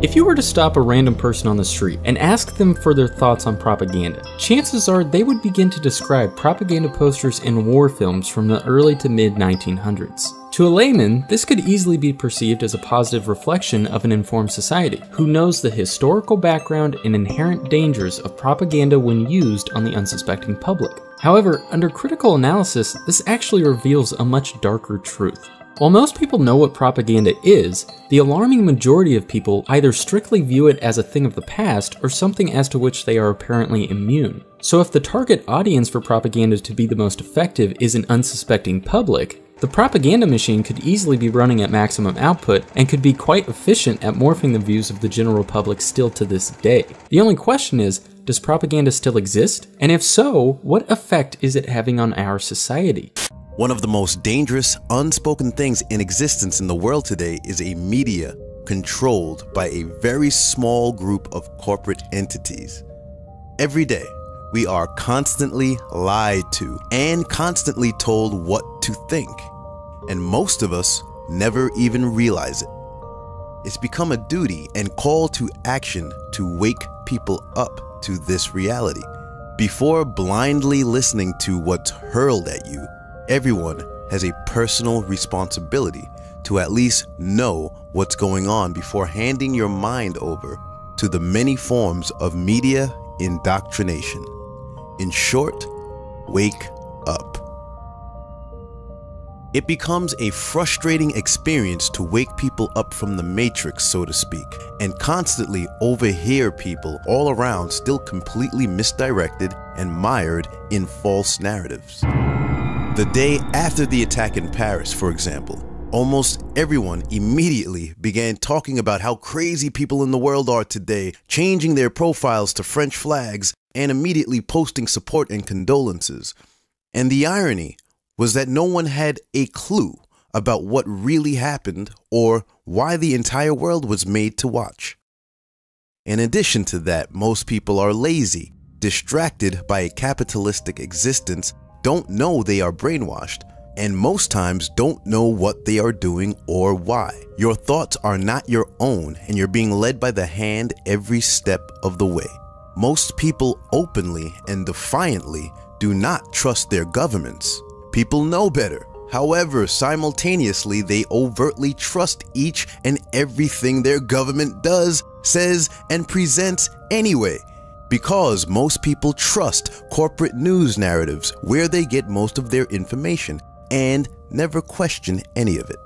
If you were to stop a random person on the street and ask them for their thoughts on propaganda, chances are they would begin to describe propaganda posters in war films from the early to mid 1900s. To a layman, this could easily be perceived as a positive reflection of an informed society, who knows the historical background and inherent dangers of propaganda when used on the unsuspecting public. However, under critical analysis, this actually reveals a much darker truth. While most people know what propaganda is, the alarming majority of people either strictly view it as a thing of the past or something as to which they are apparently immune. So if the target audience for propaganda to be the most effective is an unsuspecting public, the propaganda machine could easily be running at maximum output and could be quite efficient at morphing the views of the general public still to this day. The only question is, does propaganda still exist? And if so, what effect is it having on our society? One of the most dangerous, unspoken things in existence in the world today is a media controlled by a very small group of corporate entities. Every day, we are constantly lied to and constantly told what to think, and most of us never even realize it. It's become a duty and call to action to wake people up to this reality. Before blindly listening to what's hurled at you, everyone has a personal responsibility to at least know what's going on before handing your mind over to the many forms of media indoctrination. In short, wake up. It becomes a frustrating experience to wake people up from the matrix, so to speak, and constantly overhear people all around still completely misdirected and mired in false narratives. The day after the attack in Paris, for example, almost everyone immediately began talking about how crazy people in the world are today, changing their profiles to French flags and immediately posting support and condolences. And the irony was that no one had a clue about what really happened or why the entire world was made to watch. In addition to that, most people are lazy, distracted by a capitalistic existence, don't know they are brainwashed, and most times don't know what they are doing or why. Your thoughts are not your own, and you're being led by the hand every step of the way. Most people openly and defiantly do not trust their governments. People know better. However, simultaneously, they overtly trust each and everything their government does, says, and presents anyway. Because most people trust corporate news narratives where they get most of their information and never question any of it.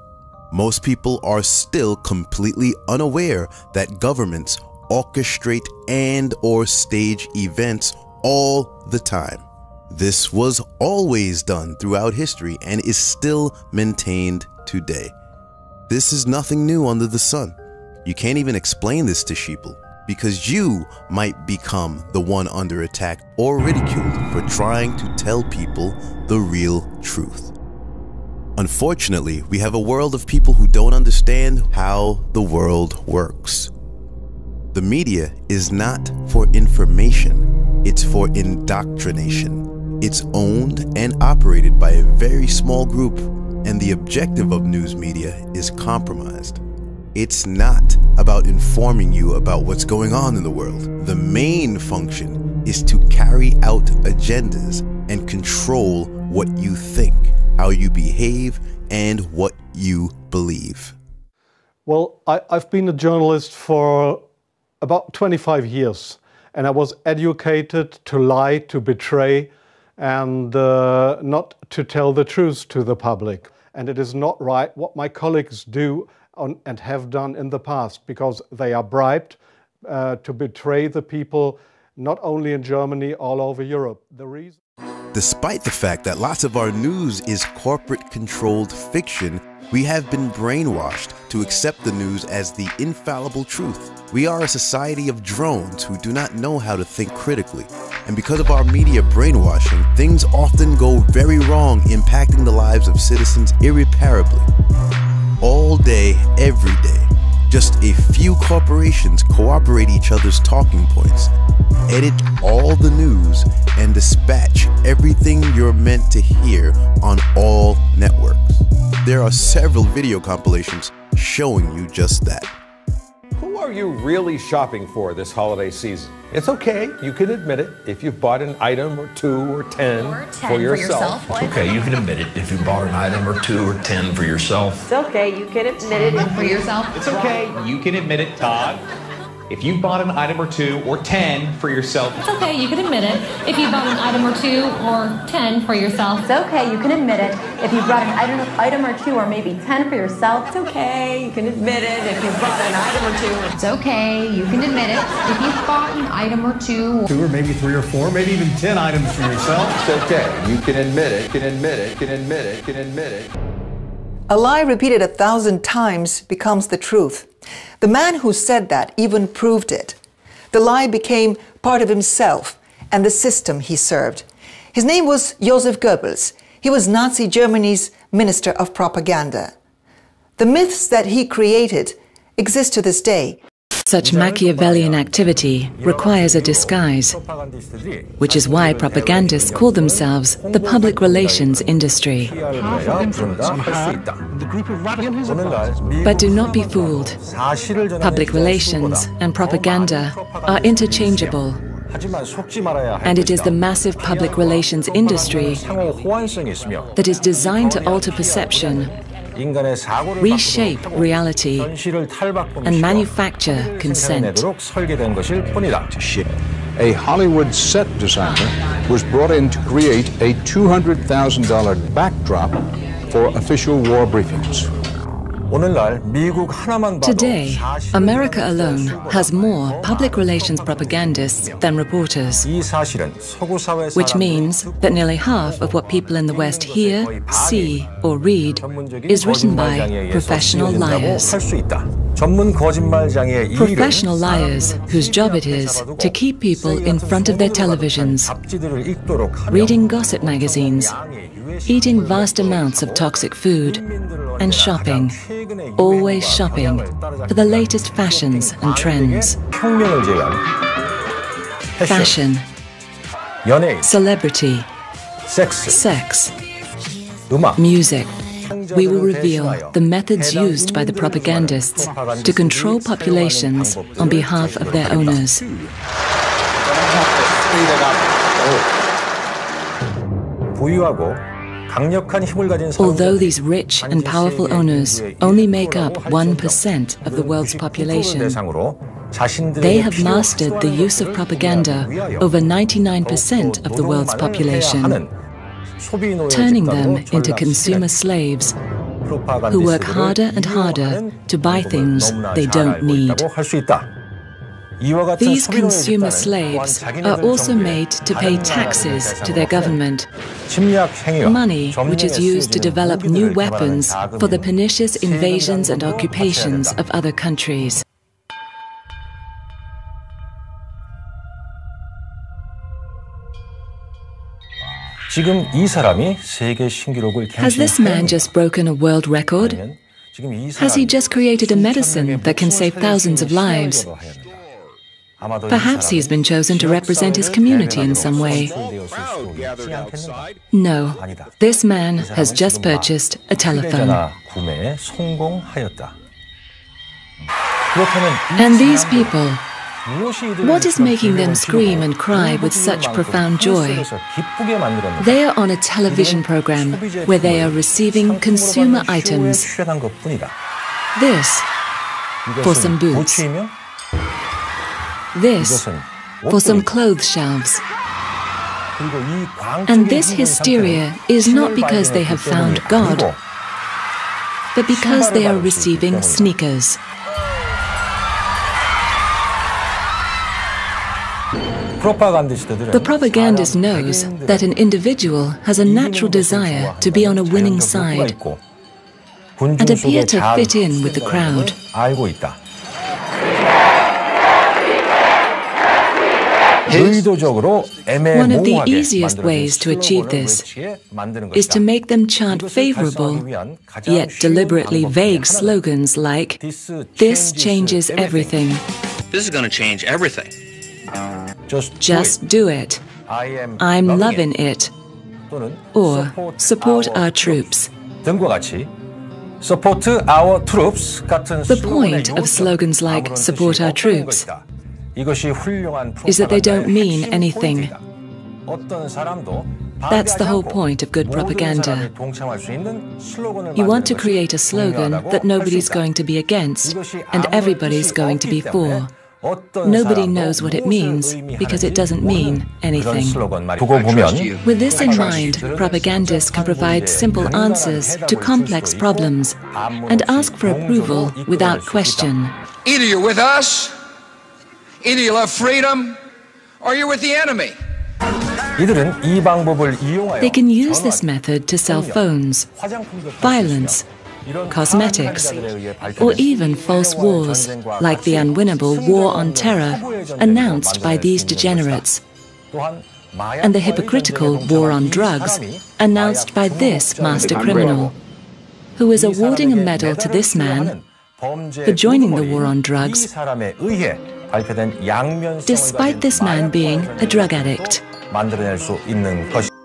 Most people are still completely unaware that governments orchestrate and/or stage events all the time. This was always done throughout history and is still maintained today. This is nothing new under the sun. You can't even explain this to sheeple, because you might become the one under attack or ridiculed for trying to tell people the real truth. Unfortunately, we have a world of people who don't understand how the world works. The media is not for information, it's for indoctrination. It's owned and operated by a very small group, and the objective of news media is compromised. It's not about informing you about what's going on in the world. The main function is to carry out agendas and control what you think, how you behave, and what you believe. Well, I've been a journalist for about 25 years, and I was educated to lie, to betray, and not to tell the truth to the public. And it is not right what my colleagues do and have done in the past, because they are bribed to betray the people, not only in Germany, all over Europe. Despite the fact that lots of our news is corporate-controlled fiction, we have been brainwashed to accept the news as the infallible truth. We are a society of drones who do not know how to think critically. And because of our media brainwashing, things often go very wrong, impacting the lives of citizens irreparably. All day, every day, just a few corporations cooperate each other's talking points, edit all the news, and dispatch everything you're meant to hear on all networks. There are several video compilations showing you just that. Who are are you really shopping for this holiday season? It's okay, you can admit it if you've bought an item or 2 or 10, for yourself. It's okay, you can admit it if you bought an item or 2 or 10 for yourself. It's okay, you can admit it for yourself. It's okay, you can admit it, Todd. If you bought an item or 2 or 10 for yourself. It's okay, you can admit it. If you bought an item or 2 or 10 for yourself. It's okay, you can admit it. If you brought an item or 2 or maybe 10 for yourself. It's okay, you can admit it. If you bought an item or 2. It's okay, you can admit it. If you bought an item or 2. 2 or maybe 3 or 4, maybe even 10 items for yourself. It's okay, you can admit it, can admit it, can admit it, can admit it. A lie repeated 1,000 times becomes the truth. The man who said that even proved it. The lie became part of himself and the system he served. His name was Joseph Goebbels. He was Nazi Germany's Minister of Propaganda. The myths that he created exist to this day. Such Machiavellian activity requires a disguise, which is why propagandists call themselves the public relations industry. But do not be fooled. Public relations and propaganda are interchangeable, and it is the massive public relations industry that is designed to alter perception, reshape reality, and manufacture consent. A Hollywood set designer was brought in to create a $200,000 backdrop for official war briefings. Today, America alone has more public relations propagandists than reporters, which means that nearly half of what people in the West hear, see, or read is written by professional liars. Professional liars whose job it is to keep people in front of their televisions, reading gossip magazines, eating vast amounts of toxic food, and shopping, always shopping, for the latest fashions and trends. Fashion, celebrity, sex, music. We will reveal the methods used by the propagandists to control populations on behalf of their owners. Although these rich and powerful owners only make up 1% of the world's population, they have mastered the use of propaganda over 99% of the world's population, turning them into consumer slaves who work harder and harder to buy things they don't need. These consumer slaves are also made to pay taxes to their government, money which is used to develop new weapons for the pernicious invasions and occupations of other countries. Has this man just broken a world record? Has he just created a medicine that can save thousands of lives? Perhaps he's been chosen to represent his community in some way. No, this man has just purchased a telephone. And these people, what is making them scream and cry with such profound joy? They are on a television program where they are receiving consumer items. This for some boots. This for some clothes shelves. And this hysteria is not because they have found God, but because they are receiving sneakers. The propagandist knows that an individual has a natural desire to be on a winning side and appear to fit in with the crowd. One of the easiest ways to achieve this is to make them chant favorable, yet deliberately vague slogans like, "This changes everything." This is going to change everything. Just do it. I'm loving it. Or support our troops. The point of slogans like "Support our troops" is that they don't mean anything. That's the whole point of good propaganda. You want to create a slogan that nobody's going to be against and everybody's going to be for. Nobody knows what it means because it doesn't mean anything. With this in mind, propagandists can provide simple answers to complex problems and ask for approval without question. Either you're with us, either you love freedom, or you're with the enemy. They can use this method to sell phones, violence, cosmetics, or even false wars, like the unwinnable war on terror announced by these degenerates, and the hypocritical war on drugs announced by this master criminal, who is awarding a medal to this man for joining the war on drugs, despite this man being a drug addict.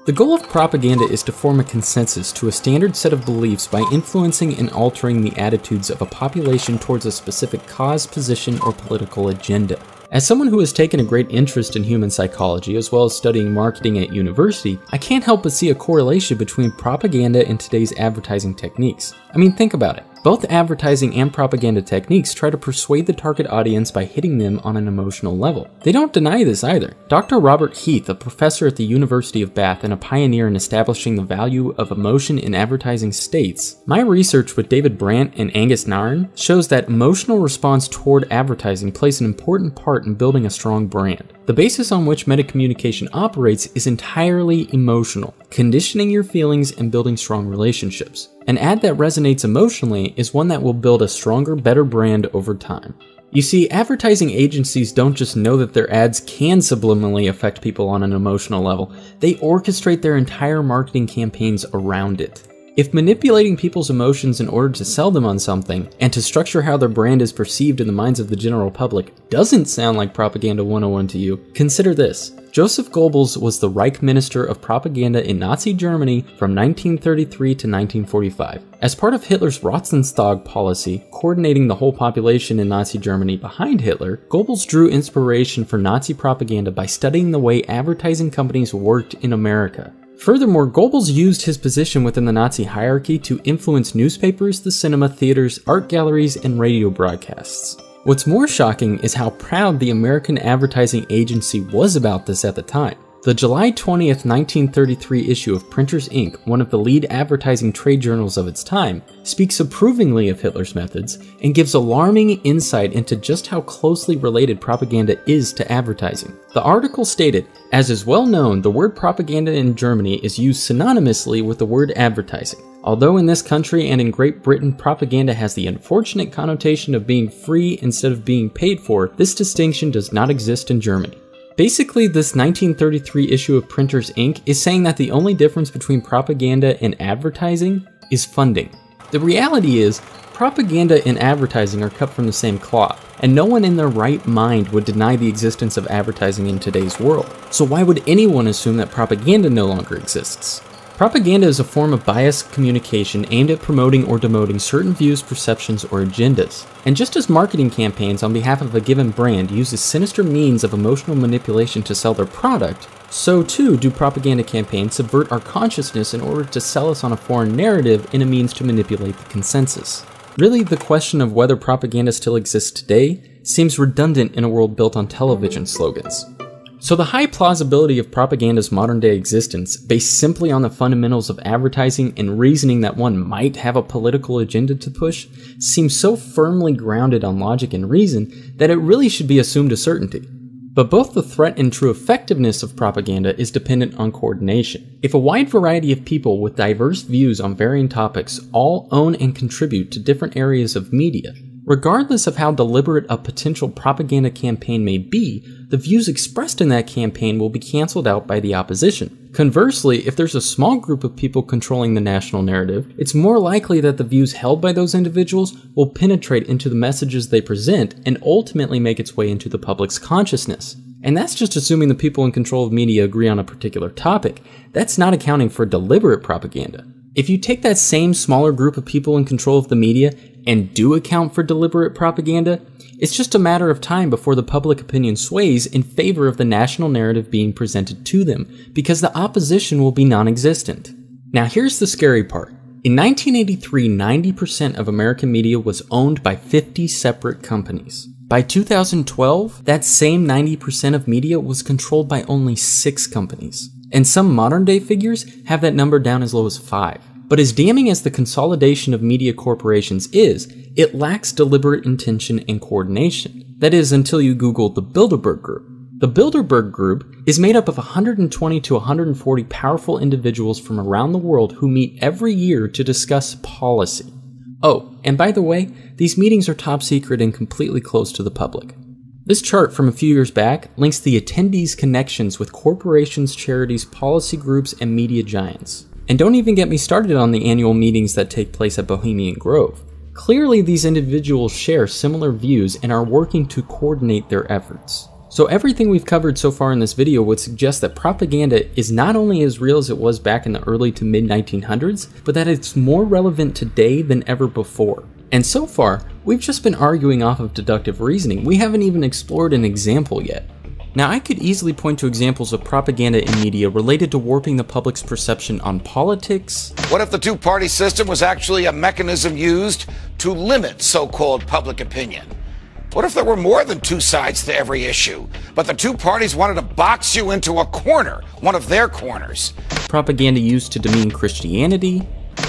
The goal of propaganda is to form a consensus to a standard set of beliefs by influencing and altering the attitudes of a population towards a specific cause, position, or political agenda. As someone who has taken a great interest in human psychology as well as studying marketing at university, I can't help but see a correlation between propaganda and today's advertising techniques. I mean, think about it. Both advertising and propaganda techniques try to persuade the target audience by hitting them on an emotional level. They don't deny this either. Dr. Robert Heath, a professor at the University of Bath and a pioneer in establishing the value of emotion in advertising, states, "My research with David Brandt and Angus Nairn shows that emotional response toward advertising plays an important part in building a strong brand. The basis on which metacommunication operates is entirely emotional, conditioning your feelings and building strong relationships. An ad that resonates emotionally is one that will build a stronger, better brand over time." You see, advertising agencies don't just know that their ads can subliminally affect people on an emotional level, they orchestrate their entire marketing campaigns around it. If manipulating people's emotions in order to sell them on something, and to structure how their brand is perceived in the minds of the general public, doesn't sound like Propaganda 101 to you, consider this. Joseph Goebbels was the Reich Minister of Propaganda in Nazi Germany from 1933 to 1945. As part of Hitler's Rotzenstab policy, coordinating the whole population in Nazi Germany behind Hitler, Goebbels drew inspiration for Nazi propaganda by studying the way advertising companies worked in America. Furthermore, Goebbels used his position within the Nazi hierarchy to influence newspapers, the cinema, theaters, art galleries, and radio broadcasts. What's more shocking is how proud the American Advertising Agency was about this at the time. The July 20th, 1933 issue of Printers, Inc., one of the lead advertising trade journals of its time, speaks approvingly of Hitler's methods and gives alarming insight into just how closely related propaganda is to advertising. The article stated, "As is well known, the word propaganda in Germany is used synonymously with the word advertising. Although in this country and in Great Britain propaganda has the unfortunate connotation of being free instead of being paid for, this distinction does not exist in Germany." Basically, this 1933 issue of Printers, Inc. is saying that the only difference between propaganda and advertising is funding. The reality is, propaganda and advertising are cut from the same cloth, and no one in their right mind would deny the existence of advertising in today's world. So why would anyone assume that propaganda no longer exists? Propaganda is a form of biased communication aimed at promoting or demoting certain views, perceptions, or agendas. And just as marketing campaigns on behalf of a given brand use a sinister means of emotional manipulation to sell their product, so too do propaganda campaigns subvert our consciousness in order to sell us on a foreign narrative in a means to manipulate the consensus. Really, the question of whether propaganda still exists today seems redundant in a world built on television slogans. So the high plausibility of propaganda's modern-day existence, based simply on the fundamentals of advertising and reasoning that one might have a political agenda to push, seems so firmly grounded on logic and reason that it really should be assumed a certainty. But both the threat and true effectiveness of propaganda is dependent on coordination. If a wide variety of people with diverse views on varying topics all own and contribute to different areas of media, regardless of how deliberate a potential propaganda campaign may be, the views expressed in that campaign will be cancelled out by the opposition. Conversely, if there's a small group of people controlling the national narrative, it's more likely that the views held by those individuals will penetrate into the messages they present and ultimately make its way into the public's consciousness. And that's just assuming the people in control of media agree on a particular topic. That's not accounting for deliberate propaganda. If you take that same smaller group of people in control of the media and do account for deliberate propaganda, it's just a matter of time before the public opinion sways in favor of the national narrative being presented to them, because the opposition will be non-existent. Now here's the scary part. In 1983, 90% of American media was owned by 50 separate companies. By 2012, that same 90% of media was controlled by only 6 companies. And some modern day figures have that number down as low as 5. But as damning as the consolidation of media corporations is, it lacks deliberate intention and coordination. That is, until you Google the Bilderberg Group. The Bilderberg Group is made up of 120 to 140 powerful individuals from around the world who meet every year to discuss policy. Oh, and by the way, these meetings are top secret and completely closed to the public. This chart from a few years back links the attendees' connections with corporations, charities, policy groups, and media giants. And don't even get me started on the annual meetings that take place at Bohemian Grove. Clearly, these individuals share similar views and are working to coordinate their efforts. So everything we've covered so far in this video would suggest that propaganda is not only as real as it was back in the early to mid 1900s, but that it's more relevant today than ever before. And so far, we've just been arguing off of deductive reasoning. We haven't even explored an example yet. Now, I could easily point to examples of propaganda in media related to warping the public's perception on politics. What if the two-party system was actually a mechanism used to limit so-called public opinion? What if there were more than 2 sides to every issue, but the 2 parties wanted to box you into a corner, one of their corners? Propaganda used to demean Christianity.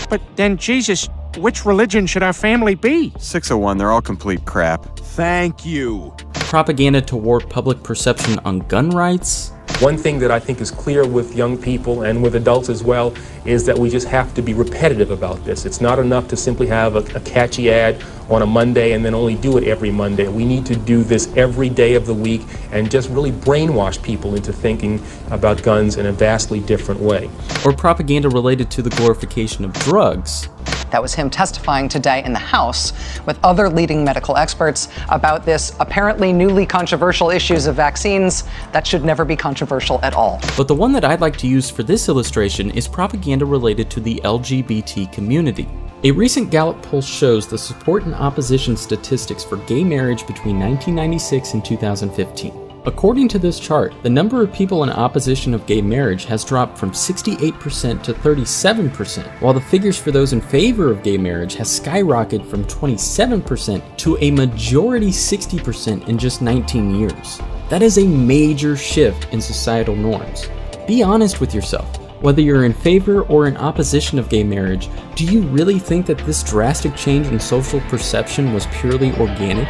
But then, Jesus, which religion should our family be? 601, they're all complete crap. Thank you. Propaganda to warp public perception on gun rights. One thing that I think is clear with young people and with adults as well is that we just have to be repetitive about this. It's not enough to simply have a catchy ad on a Monday and then only do it every Monday. We need to do this every day of the week and just really brainwash people into thinking about guns in a vastly different way. Or propaganda related to the glorification of drugs. That was him testifying today in the House with other leading medical experts about this apparently newly controversial issues of vaccines that should never be controversial at all. But the one that I'd like to use for this illustration is propaganda related to the LGBT community. A recent Gallup poll shows the support and opposition statistics for gay marriage between 1996 and 2015. According to this chart, the number of people in opposition of gay marriage has dropped from 68% to 37%, while the figures for those in favor of gay marriage has skyrocketed from 27% to a majority 60% in just 19 years. That is a major shift in societal norms. Be honest with yourself. Whether you're in favor or in opposition of gay marriage, do you really think that this drastic change in social perception was purely organic?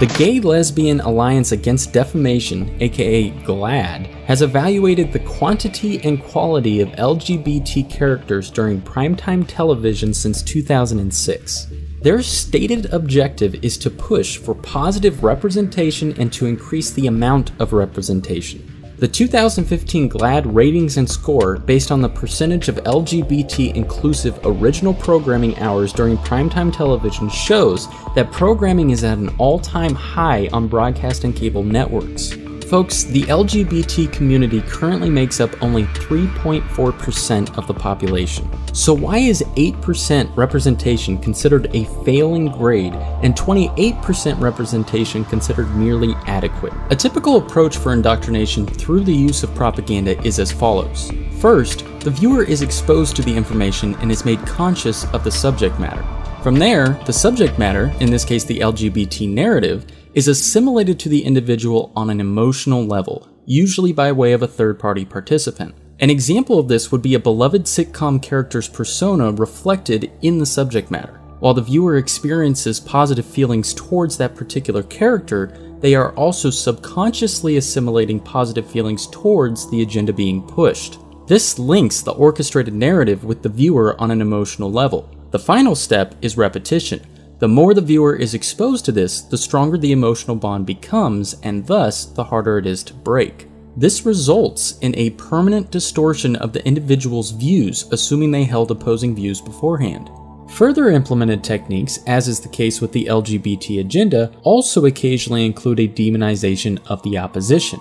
The Gay Lesbian Alliance Against Defamation, aka GLAAD, has evaluated the quantity and quality of LGBT characters during primetime television since 2006. Their stated objective is to push for positive representation and to increase the amount of representation. The 2015 GLAAD ratings and score, based on the percentage of LGBT-inclusive original programming hours during primetime television, shows that programming is at an all-time high on broadcast and cable networks. Folks, the LGBT community currently makes up only 3.4% of the population. So why is 8% representation considered a failing grade and 28% representation considered merely adequate? A typical approach for indoctrination through the use of propaganda is as follows. First, the viewer is exposed to the information and is made conscious of the subject matter. From there, the subject matter, in this case the LGBT narrative, is assimilated to the individual on an emotional level, usually by way of a third-party participant. An example of this would be a beloved sitcom character's persona reflected in the subject matter. While the viewer experiences positive feelings towards that particular character, they are also subconsciously assimilating positive feelings towards the agenda being pushed. This links the orchestrated narrative with the viewer on an emotional level. The final step is repetition. The more the viewer is exposed to this, the stronger the emotional bond becomes, and thus the harder it is to break. This results in a permanent distortion of the individual's views, assuming they held opposing views beforehand. Further implemented techniques, as is the case with the LGBT agenda, also occasionally include a demonization of the opposition.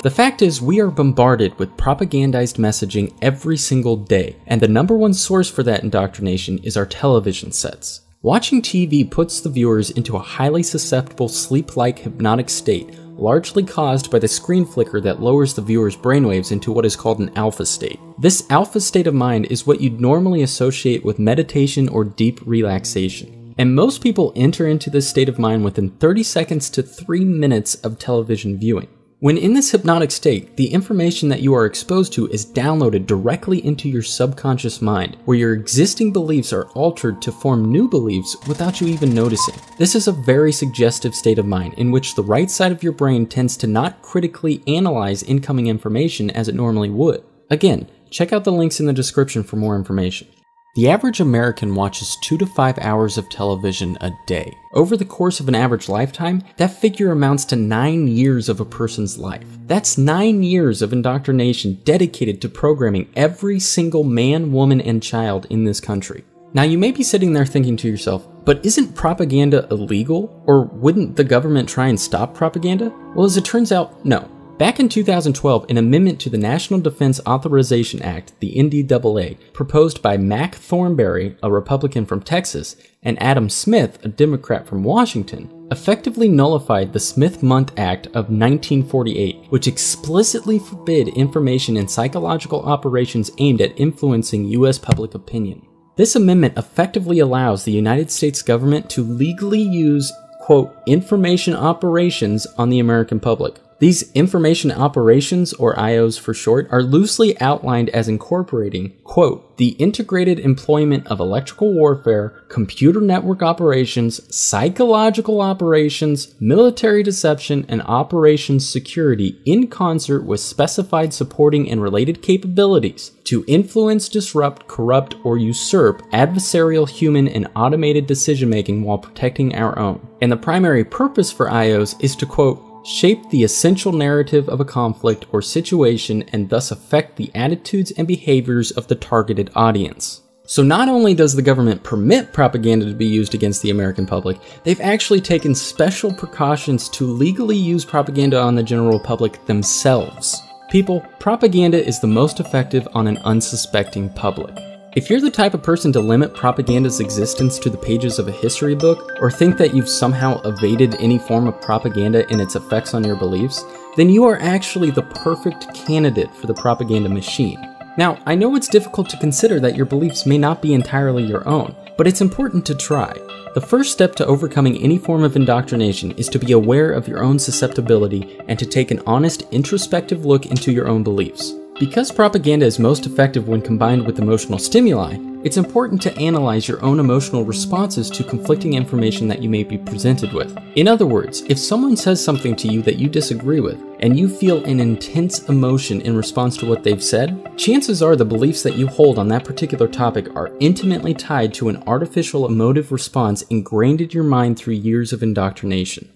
The fact is, we are bombarded with propagandized messaging every single day, and the #1 source for that indoctrination is our television sets. Watching TV puts the viewers into a highly susceptible sleep-like hypnotic state, largely caused by the screen flicker that lowers the viewer's brainwaves into what is called an alpha state. This alpha state of mind is what you'd normally associate with meditation or deep relaxation. And most people enter into this state of mind within 30 seconds to 3 minutes of television viewing. When in this hypnotic state, the information that you are exposed to is downloaded directly into your subconscious mind, where your existing beliefs are altered to form new beliefs without you even noticing. This is a very suggestive state of mind in which the right side of your brain tends to not critically analyze incoming information as it normally would. Again, check out the links in the description for more information. The average American watches 2 to 5 hours of television a day. Over the course of an average lifetime, that figure amounts to 9 years of a person's life. That's 9 years of indoctrination dedicated to programming every single man, woman, and child in this country. Now you may be sitting there thinking to yourself, but isn't propaganda illegal? Or wouldn't the government try and stop propaganda? Well, as it turns out, no. Back in 2012, an amendment to the National Defense Authorization Act, the NDAA, proposed by Mac Thornberry, a Republican from Texas, and Adam Smith, a Democrat from Washington, effectively nullified the Smith-Mundt Act of 1948, which explicitly forbid information and psychological operations aimed at influencing U.S. public opinion. This amendment effectively allows the United States government to legally use, quote, information operations on the American public. These information operations, or IOs for short, are loosely outlined as incorporating, quote, the integrated employment of electrical warfare, computer network operations, psychological operations, military deception, and operations security in concert with specified supporting and related capabilities to influence, disrupt, corrupt, or usurp adversarial human and automated decision-making while protecting our own. And the primary purpose for IOs is to, quote, shape the essential narrative of a conflict or situation and thus affect the attitudes and behaviors of the targeted audience. So not only does the government permit propaganda to be used against the American public, they've actually taken special precautions to legally use propaganda on the general public themselves. People, propaganda is the most effective on an unsuspecting public. If you're the type of person to limit propaganda's existence to the pages of a history book, or think that you've somehow evaded any form of propaganda and its effects on your beliefs, then you are actually the perfect candidate for the propaganda machine. Now, I know it's difficult to consider that your beliefs may not be entirely your own, but it's important to try. The first step to overcoming any form of indoctrination is to be aware of your own susceptibility and to take an honest, introspective look into your own beliefs. Because propaganda is most effective when combined with emotional stimuli, it's important to analyze your own emotional responses to conflicting information that you may be presented with. In other words, if someone says something to you that you disagree with, and you feel an intense emotion in response to what they've said, chances are the beliefs that you hold on that particular topic are intimately tied to an artificial emotive response ingrained in your mind through years of indoctrination.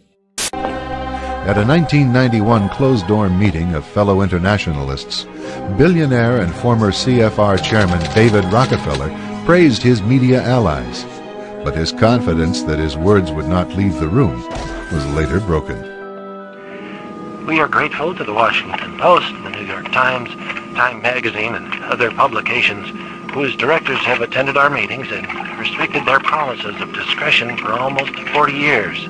At a 1991 closed-door meeting of fellow internationalists, billionaire and former CFR chairman David Rockefeller praised his media allies, but his confidence that his words would not leave the room was later broken. We are grateful to the Washington Post, the New York Times, Time Magazine, and other publications whose directors have attended our meetings and restricted their promises of discretion for almost 40 years.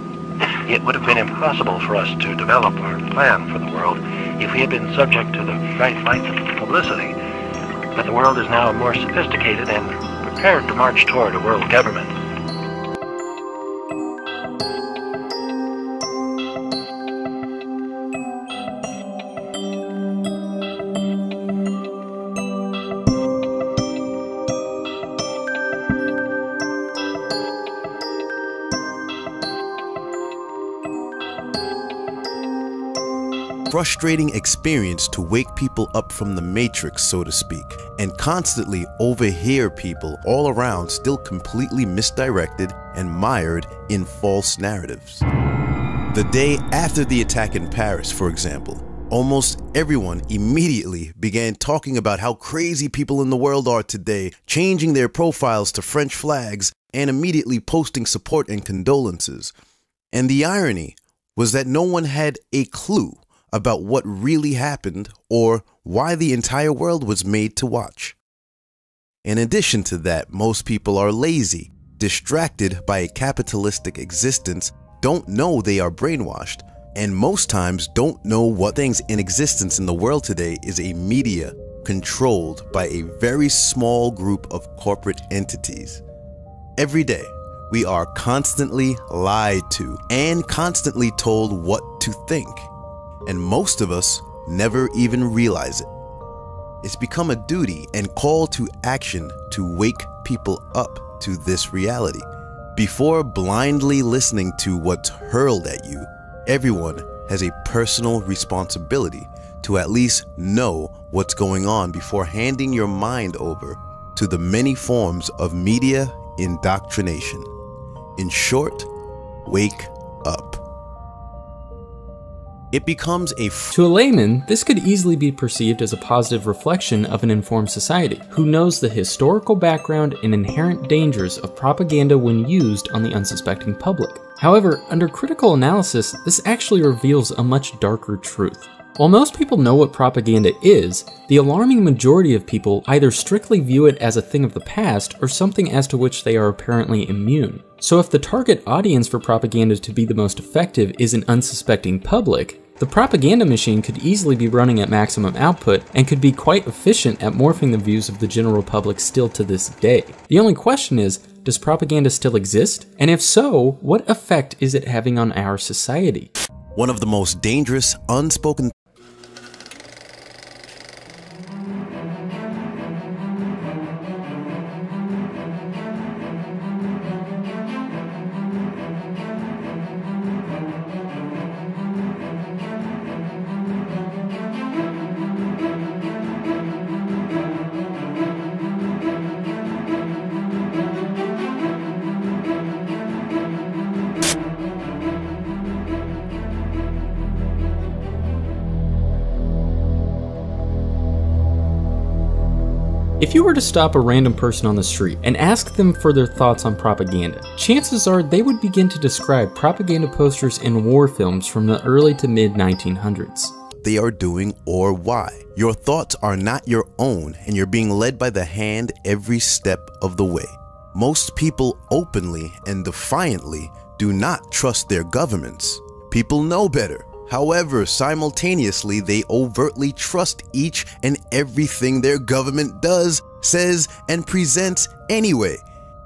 It would have been impossible for us to develop our plan for the world if we had been subject to the bright lights of publicity. But the world is now more sophisticated and prepared to march toward a world government. Frustrating experience to wake people up from the matrix, so to speak, and constantly overhear people all around still completely misdirected and mired in false narratives. The day after the attack in Paris, for example, almost everyone immediately began talking about how crazy people in the world are today, changing their profiles to French flags and immediately posting support and condolences. And the irony was that no one had a clue about what really happened or why the entire world was made to watch. In addition to that, most people are lazy, distracted by a capitalistic existence, don't know they are brainwashed, and most times don't know what things in existence in the world today is a media controlled by a very small group of corporate entities. Every day, we are constantly lied to and constantly told what to think, and most of us never even realize it. It's become a duty and call to action to wake people up to this reality. Before blindly listening to what's hurled at you, everyone has a personal responsibility to at least know what's going on before handing your mind over to the many forms of media indoctrination. In short, wake up. It becomes To a layman, this could easily be perceived as a positive reflection of an informed society, who knows the historical background and inherent dangers of propaganda when used on the unsuspecting public. However, under critical analysis, this actually reveals a much darker truth. While most people know what propaganda is, the alarming majority of people either strictly view it as a thing of the past or something as to which they are apparently immune. So if the target audience for propaganda to be the most effective is an unsuspecting public, the propaganda machine could easily be running at maximum output and could be quite efficient at morphing the views of the general public still to this day. The only question is, does propaganda still exist? And if so, what effect is it having on our society? One of the most dangerous, unspoken If you were to stop a random person on the street and ask them for their thoughts on propaganda, chances are they would begin to describe propaganda posters in war films from the early to mid 1900s. They are doing or why. Your thoughts are not your own, and you're being led by the hand every step of the way. Most people openly and defiantly do not trust their governments. People know better. However, simultaneously, they overtly trust each and everything their government does, says, and presents anyway.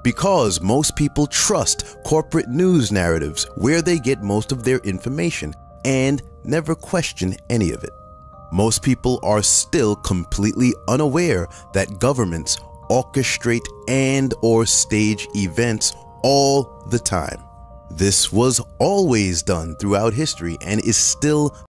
Because most people trust corporate news narratives where they get most of their information and never question any of it. Most people are still completely unaware that governments orchestrate and/or stage events all the time. This was always done throughout history and is still